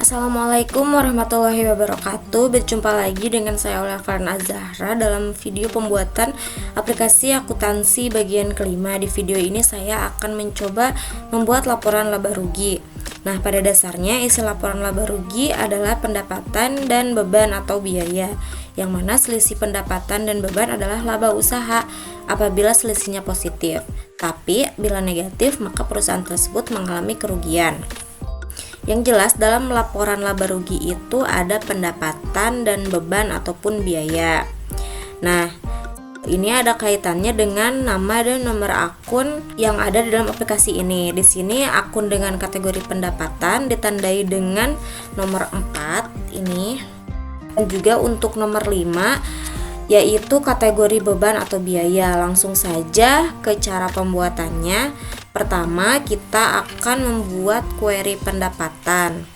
Assalamualaikum warahmatullahi wabarakatuh. Berjumpa lagi dengan saya Aulia Farna Zahra dalam video pembuatan aplikasi akuntansi bagian kelima. Di video ini saya akan mencoba membuat laporan laba rugi. Nah, pada dasarnya isi laporan laba rugi adalah pendapatan dan beban atau biaya, yang mana selisih pendapatan dan beban adalah laba usaha apabila selisihnya positif. Tapi bila negatif, maka perusahaan tersebut mengalami kerugian. Yang jelas dalam laporan laba rugi itu ada pendapatan dan beban ataupun biaya. Nah, ini ada kaitannya dengan nama dan nomor akun yang ada di dalam aplikasi ini. Di sini akun dengan kategori pendapatan ditandai dengan nomor 4 ini. Dan juga untuk nomor 5 yaitu kategori beban atau biaya. Langsung saja ke cara pembuatannya. Pertama, kita akan membuat query pendapatan.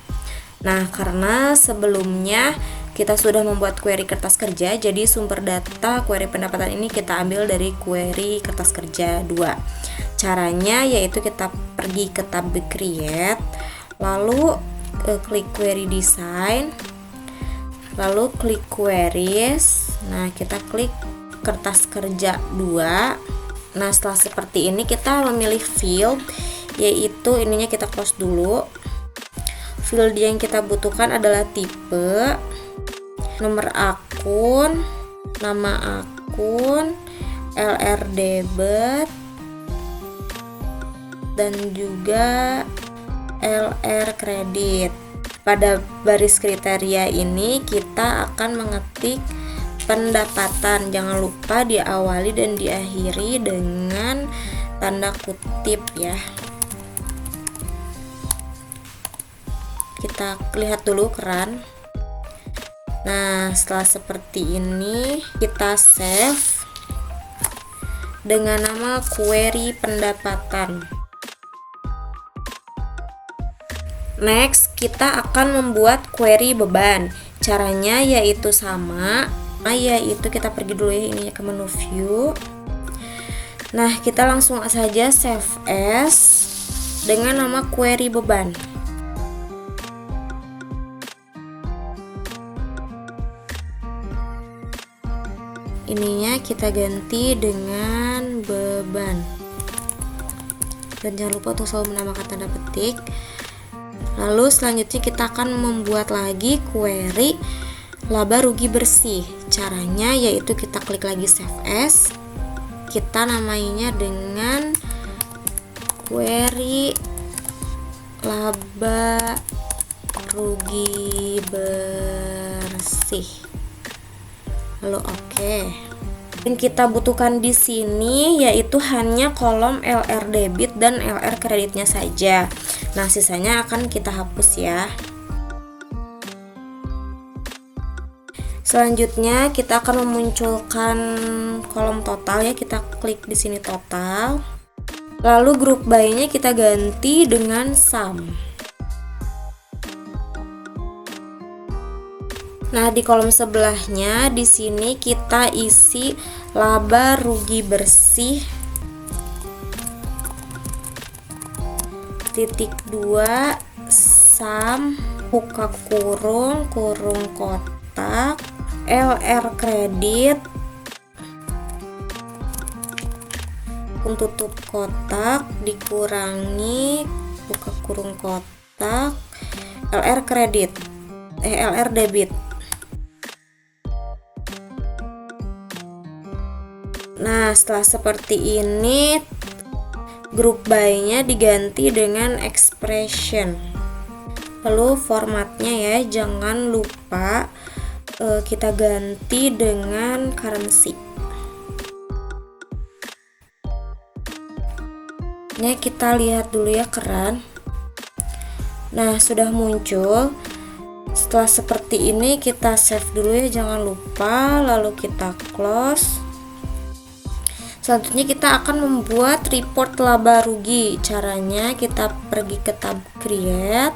Nah, karena sebelumnya kita sudah membuat query kertas kerja, jadi sumber data query pendapatan ini kita ambil dari query kertas kerja 2. Caranya yaitu kita pergi ke tab create, lalu klik query design, lalu klik queries. Nah, kita klik kertas kerja 2. Nah, setelah seperti ini kita memilih field, yaitu ininya kita close dulu. Field yang kita butuhkan adalah tipe, nomor akun, nama akun, LR debit, dan juga LR kredit. Pada baris kriteria ini kita akan mengetik pendapatan. Jangan lupa diawali dan diakhiri dengan tanda kutip ya. Kita lihat dulu keran. Nah, setelah seperti ini kita save dengan nama query pendapatan. Next, kita akan membuat query beban. Caranya yaitu sama, yaitu kita pergi dulu ya ininya ke menu view. Nah, kita langsung saja save as dengan nama query beban. Ininya kita ganti dengan beban. Dan jangan lupa untuk selalu menambahkan tanda petik. Lalu selanjutnya kita akan membuat lagi query laba rugi bersih. Caranya yaitu kita klik lagi save as, kita namainya dengan query laba rugi bersih. Lalu oke. Yang kita butuhkan di sini yaitu hanya kolom LR debit dan LR kreditnya saja. Nah, sisanya akan kita hapus ya. Selanjutnya kita akan memunculkan kolom total ya, kita klik di sini total. Lalu group by-nya kita ganti dengan sum. Nah, di kolom sebelahnya di sini kita isi laba rugi bersih titik 2 sum buka kurung kotak LR kredit tutup kotak dikurangi buka kurung kotak LR kredit LR debit. Nah, setelah seperti ini group by-nya diganti dengan expression. Lalu formatnya ya, jangan lupa kita ganti dengan currency. Ini kita lihat dulu ya keran. Nah, sudah muncul. Setelah seperti ini kita save dulu ya, jangan lupa. Lalu kita close. Selanjutnya kita akan membuat report laba rugi. Caranya kita pergi ke tab create,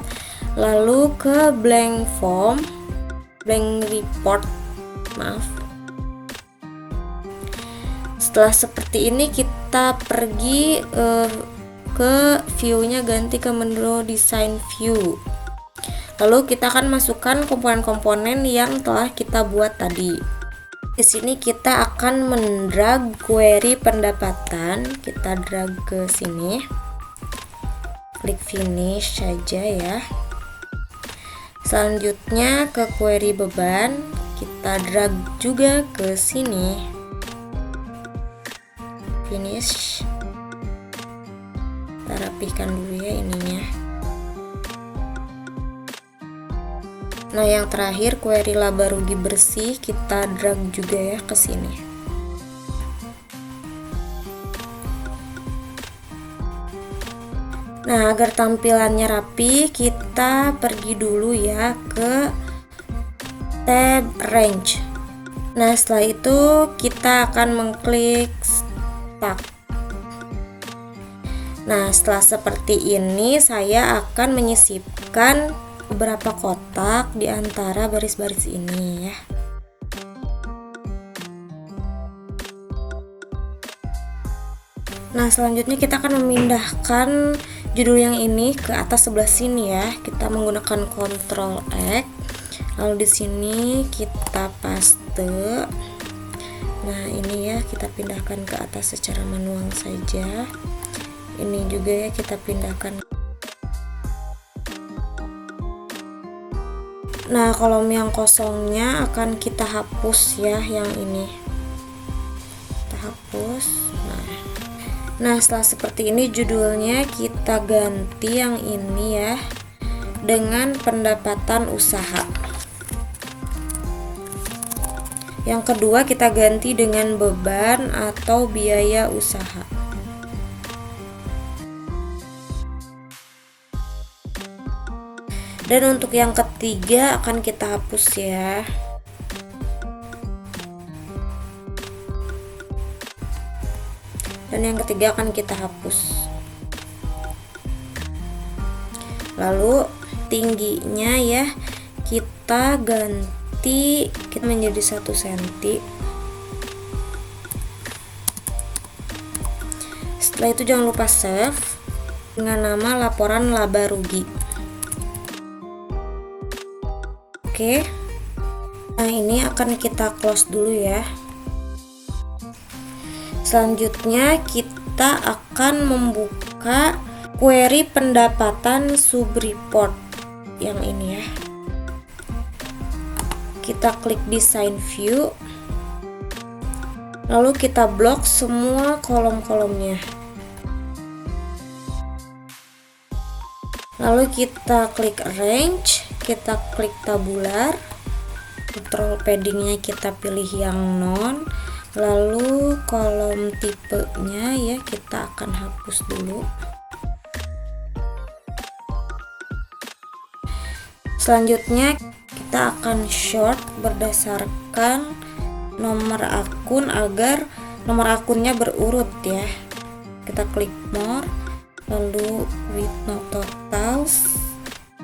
lalu ke blank report. Setelah seperti ini kita pergi ke view-nya, ganti ke menu design view. Lalu kita akan masukkan komponen-komponen yang telah kita buat tadi. Di sini kita akan mendrag query pendapatan, kita drag ke sini. Klik finish saja ya. Selanjutnya ke query beban, kita drag juga ke sini. Finish. Kita rapihkan dulu ya ininya. Nah, yang terakhir query laba rugi bersih, kita drag juga ya ke sini. Nah, agar tampilannya rapi, kita pergi dulu ya ke tab range. Nah, setelah itu kita akan mengklik start. Nah, setelah seperti ini saya akan menyisipkan beberapa kotak di antara baris-baris ini ya. Nah, selanjutnya kita akan memindahkan judul yang ini ke atas sebelah sini ya. Kita menggunakan Ctrl X. Lalu di sini kita paste. Nah, ini ya kita pindahkan ke atas secara manual saja. Ini juga ya kita pindahkan. Nah, kolom yang kosongnya akan kita hapus ya, yang ini. Kita hapus. Nah, setelah seperti ini judulnya kita ganti yang ini ya dengan pendapatan usaha. Yang kedua kita ganti dengan beban atau biaya usaha. Dan untuk yang ketiga akan kita hapus ya. Dan yang ketiga akan kita hapus. Lalu tingginya ya kita ganti menjadi 1 cm. Setelah itu jangan lupa save dengan nama laporan laba rugi. Oke. Nah, ini akan kita close dulu ya. Selanjutnya kita akan membuka query pendapatan subreport yang ini ya. Kita klik design view. Lalu kita blok semua kolom-kolomnya. Lalu kita klik range, kita klik tabular. Control paddingnya kita pilih yang non. Lalu kolom tipenya ya kita akan hapus dulu. Selanjutnya kita akan sort berdasarkan nomor akun agar nomor akunnya berurut ya. Kita klik more, lalu with no totals.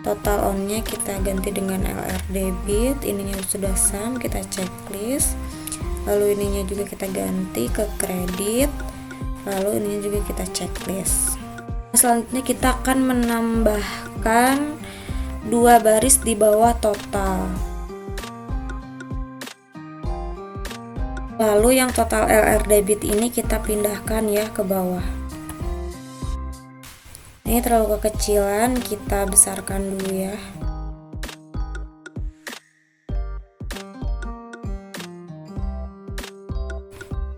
Total onnya kita ganti dengan LR debit, ininya sudah sum, kita checklist. Lalu ininya juga kita ganti ke kredit, lalu ininya juga kita checklist. Selanjutnya kita akan menambahkan 2 baris di bawah total. Lalu yang total LR debit ini kita pindahkan ya ke bawah. Ini terlalu kekecilan, kita besarkan dulu ya.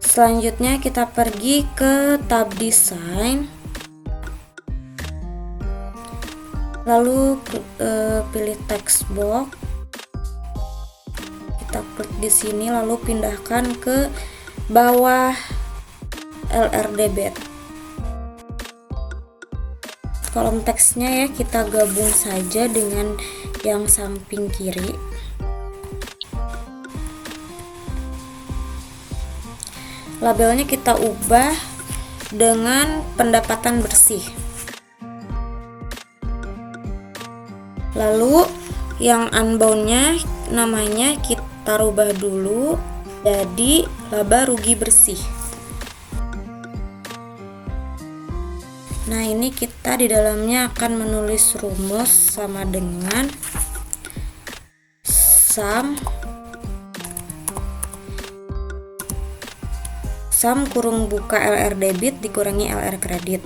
Selanjutnya kita pergi ke tab design, lalu pilih text box, kita klik di sini lalu pindahkan ke bawah LR debit. Kolom teksnya ya kita gabung saja dengan yang samping kiri. Labelnya kita ubah dengan pendapatan bersih. Lalu yang unbound-nya namanya kita rubah dulu jadi laba rugi bersih. Nah, ini kita di dalamnya akan menulis rumus sama dengan sum kurung buka LR debit dikurangi LR kredit.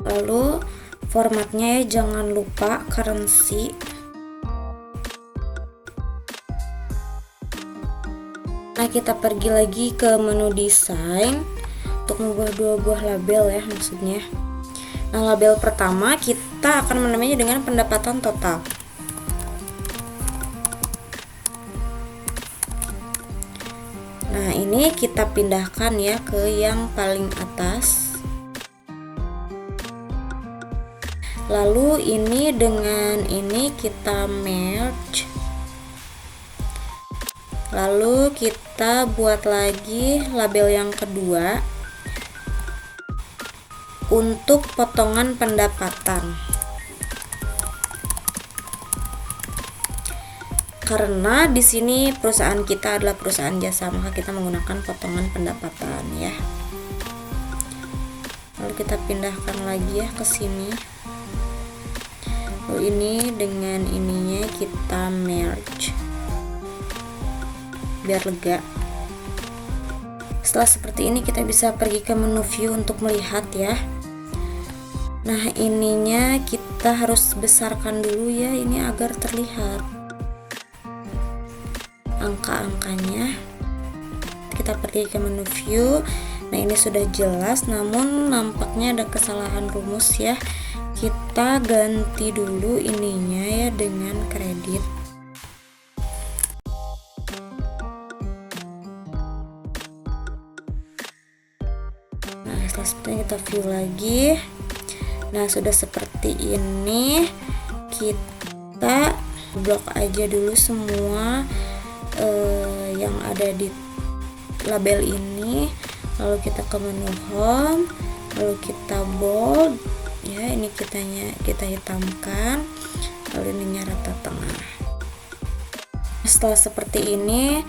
Lalu formatnya ya jangan lupa currency. Nah, kita pergi lagi ke menu desain untuk membuat dua buah label ya maksudnya. Nah, label pertama kita akan menamainya dengan pendapatan total. Nah, ini kita pindahkan ya ke yang paling atas. Lalu ini dengan ini kita merge. Lalu kita buat lagi label yang kedua untuk potongan pendapatan. Karena di sini perusahaan kita adalah perusahaan jasa, maka kita menggunakan potongan pendapatan ya. Lalu kita pindahkan lagi ya ke sini. Lalu ini dengan ininya kita merge biar lega. Setelah seperti ini kita bisa pergi ke menu view untuk melihat ya. Nah, ininya kita harus besarkan dulu ya ini agar terlihat angka-angkanya. Kita pergi ke menu view. Nah, ini sudah jelas, namun nampaknya ada kesalahan rumus ya. Kita ganti dulu ininya ya dengan kredit. Nah, setelah kita view lagi. Nah, sudah seperti ini. Kita blok aja dulu semua yang ada di label ini. Lalu kita ke menu home, lalu kita bold ya, ini kita hitamkan, lalu ininya rata tengah. Setelah seperti ini,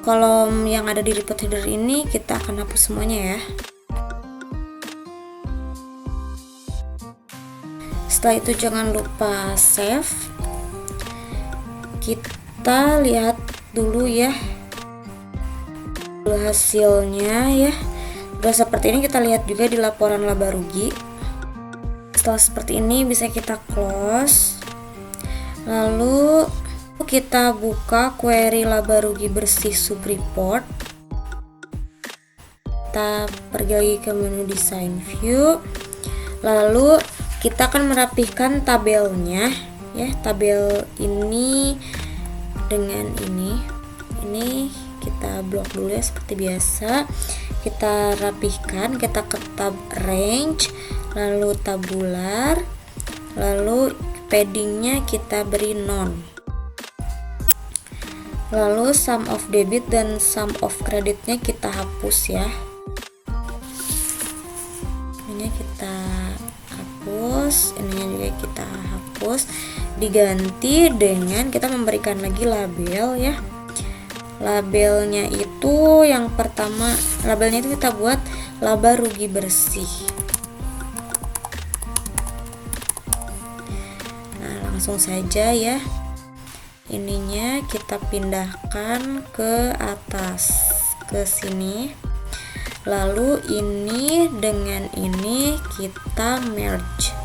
kolom yang ada di report header ini kita akan hapus semuanya ya. Setelah itu jangan lupa save. Kita lihat dulu ya hasilnya ya. Udah seperti ini, kita lihat juga di laporan laba rugi. Setelah seperti ini bisa kita close. Lalu kita buka query laba rugi bersih sub report. Kita pergi lagi ke menu design view. Lalu kita akan merapihkan tabelnya ya. Tabel ini dengan ini kita blok dulu ya seperti biasa. Kita rapihkan, kita ke tab range, lalu tabular, lalu paddingnya kita beri none. Lalu sum of debit dan sum of creditnya kita hapus ya. Ini kita hapus, ininya juga kita hapus, diganti dengan kita memberikan lagi label ya. Labelnya itu yang pertama, labelnya itu kita buat laba rugi bersih. Nah, langsung saja ya, ininya kita pindahkan ke atas ke sini. Lalu ini dengan ini kita merge.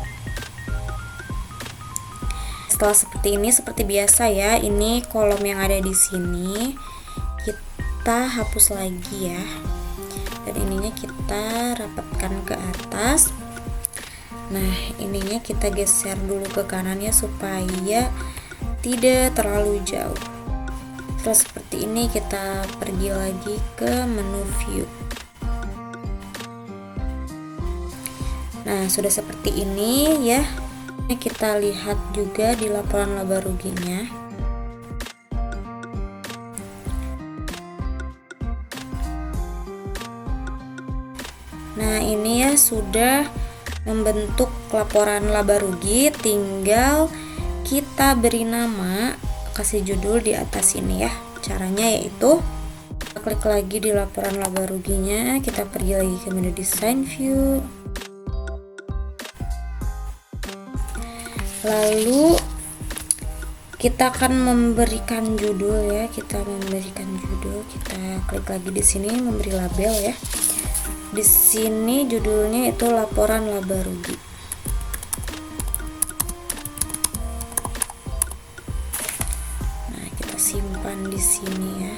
Setelah seperti ini, seperti biasa ya, ini kolom yang ada di sini kita hapus lagi ya, dan ininya kita rapatkan ke atas. Nah, ininya kita geser dulu ke kanan ya supaya tidak terlalu jauh. Setelah seperti ini kita pergi lagi ke menu view. Nah, sudah seperti ini ya. Kita lihat juga di laporan laba ruginya. Nah, ini ya sudah membentuk laporan laba rugi, tinggal kita beri nama, kasih judul di atas ini ya. Caranya yaitu klik lagi di laporan laba ruginya, kita pergi lagi ke menu design view. Lalu kita akan memberikan judul ya, kita klik lagi di sini memberi label ya. Di sini judulnya itu laporan laba rugi. Nah, kita simpan di sini ya.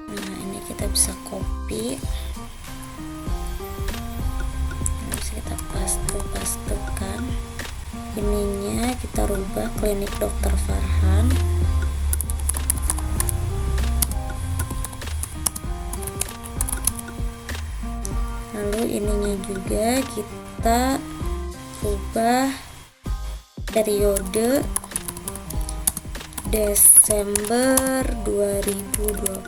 Nah, ini kita bisa copy. Nah, bisa kita pastekan. Ininya kita rubah Klinik Dr. Farhan. Lalu ininya juga kita ubah periode Desember 2020.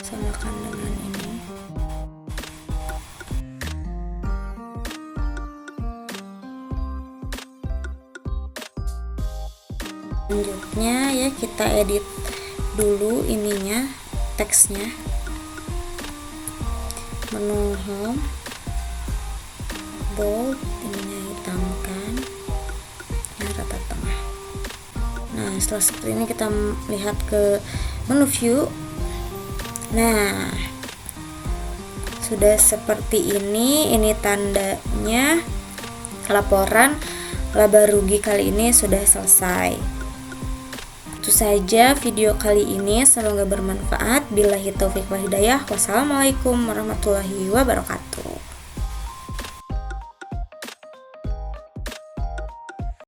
Samakan dengan ini. Selanjutnya ya, kita edit dulu ininya, teksnya. Menu home, bold, ininya hitamkan, yang rata tengah. Nah, setelah seperti ini kita lihat ke menu view. Nah, sudah seperti ini tandanya laporan laba rugi kali ini sudah selesai. Itu saja video kali ini, semoga bermanfaat. Billahi taufiq wal hidayah. Wassalamualaikum warahmatullahi wabarakatuh.